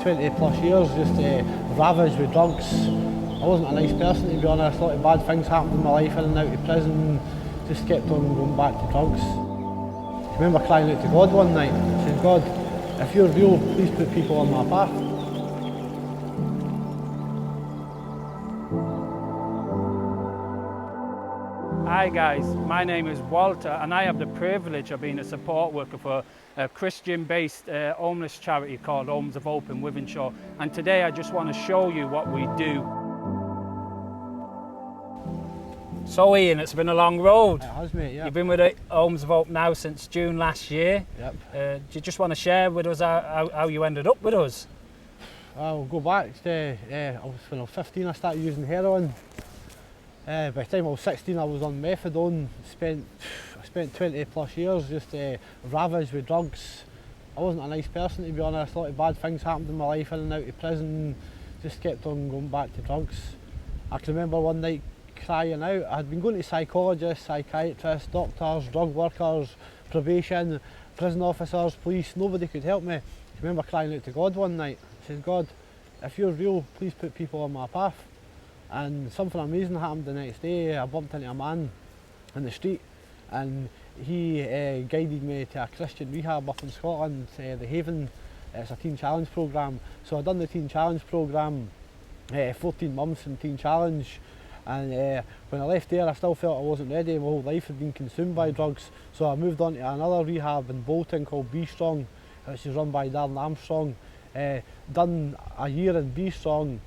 20 plus years just ravaged with drugs. I wasn't a nice person, to be honest. A lot of bad things happened in my life, in and out of prison, just kept on going back to drugs. I remember crying out to God one night, saying, God, if you're real, please put people on my path. Hi guys, my name is Walter and I have the privilege of being a support worker for a Christian-based homeless charity called Homes of Hope in Wythenshawe, and today I just want to show you what we do. So Ian, it's been a long road. It has, mate, yeah. You've been with Homes of Hope now since June last year. Yep. Do you just want to share with us how you ended up with us? I'll go back to when I was 15 I started using heroin. By the time I was 16 I was on methadone. I spent 20 plus years just ravaged with drugs. I wasn't a nice person, to be honest. A lot of bad things happened in my life, in and out of prison, just kept on going back to drugs. I can remember one night crying out. I had been going to psychologists, psychiatrists, doctors, drug workers, probation, prison officers, police. Nobody could help me. I remember crying out to God one night. I said, God, if you're real, please put people on my path. And something amazing happened the next day. I bumped into a man in the street and he guided me to a Christian rehab up in Scotland, the Haven. It's a Teen Challenge programme. So I'd done the Teen Challenge programme, 14 months in Teen Challenge, and when I left there I still felt I wasn't ready. My whole life had been consumed by drugs, so I moved on to another rehab in Bolton called Be Strong, which is run by Darren Armstrong. Done a year in Be Strong.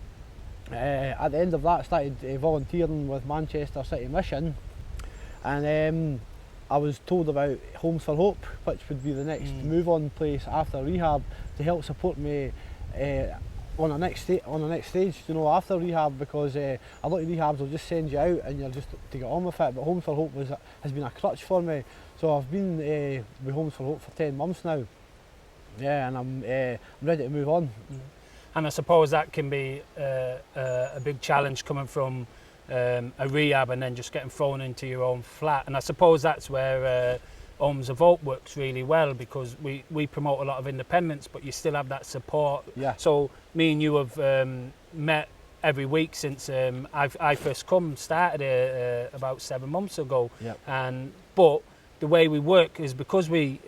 At the end of that I started volunteering with Manchester City Mission, and I was told about Homes for Hope, which would be the next move on place after rehab to help support me on the next stage, you know, after rehab, because a lot of rehabs will just send you out and you're just to get on with it, but Homes for Hope has been a crutch for me. So I've been with Homes for Hope for 10 months now, yeah, and I'm ready to move on. And I suppose that can be a big challenge coming from a rehab and then just getting thrown into your own flat. And I suppose that's where Homes of Hope works really well, because we promote a lot of independence, but you still have that support. Yeah. So me and you have met every week since I first started about 7 months ago. Yep. But the way we work is because we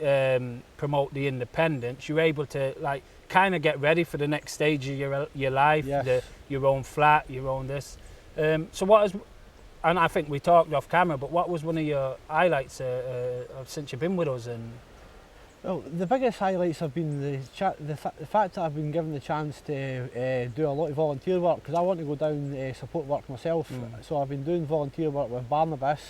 promote the independence, you're able to like kind of get ready for the next stage of your life, yes. Your own flat, your own this. So what is, and I think we talked off camera, but what was one of your highlights since you've been with us? And well, the biggest highlights have been the fact that I've been given the chance to do a lot of volunteer work, because I want to go down support work myself. So I've been doing volunteer work with Barnabas.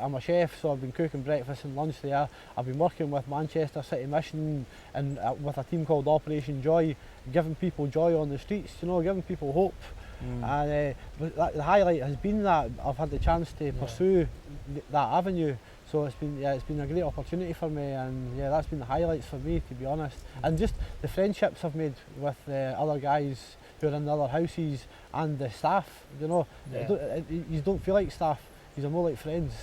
I'm a chef, so I've been cooking breakfast and lunch there. I've been working with Manchester City Mission and with a team called Operation Joy, giving people joy on the streets, you know, giving people hope. And the highlight has been that I've had the chance to pursue that avenue. So it's been a great opportunity for me, and yeah, that's been the highlights for me, to be honest. And just the friendships I've made with other guys who are in the other houses and the staff, you know, you don't feel like staff. These are more like friends.